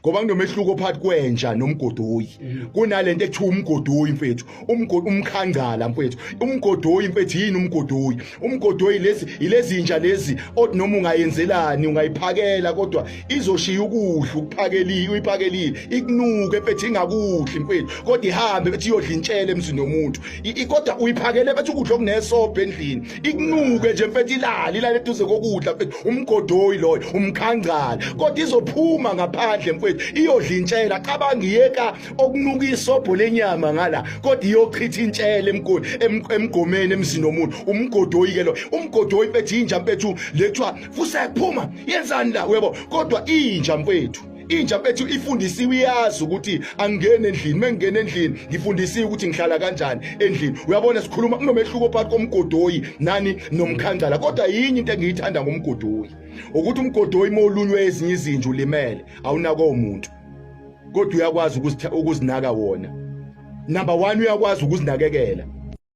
Ngoba kunomehluko phakathi kwenja nomgodoyi. Kunalento ekuthiwa umgodoyi mfethu, umkhangcala mfethu. Umgodoyi mfethu yini umgodoyi? Umgodoyi lezi inja lezi othi noma ungayenzelani ungayiphakela kodwa izoshiya ukudla uyiphakelile ikunuke mfethu ingakuhle mfethu kodwa ihambe bethi iyodla intshele emzini womuntu. Kodwa uyiphakele bethi ukudla okunesobho endlini ikunuke nje mfethu ilale eduze kokudla mfethu. Umgodoyi loyo umkhangcala kodwa izophuma ngaphandle mfethu iyodla intshela cabanga iyeka okunuka isobho lenyama ngala kodwa iyochitha intshele emgomeni emzini womuntu. Umgodoyi ke lo umgodoyi mfethu inja mfethu lethwa fusephuma yenzani la uyabo kodwa inja mfethu ifundisiwe iyazi ukuthi angene endlini mengene endlini ngifundisiwe ukuthi ngihlala kanjani endlini. Uyabona sikhuluma kunomehluko phakathi komgodoyi nani nomkhangcala kodwa yinye into engiyithanda ngomgodoyi ukuthi umgodoyi molunywe ezinye izinja ulimele awunako umuntu kodwa uyakwazi ukuzinaka wona. Number 1 uyakwazi ukuzinakekela.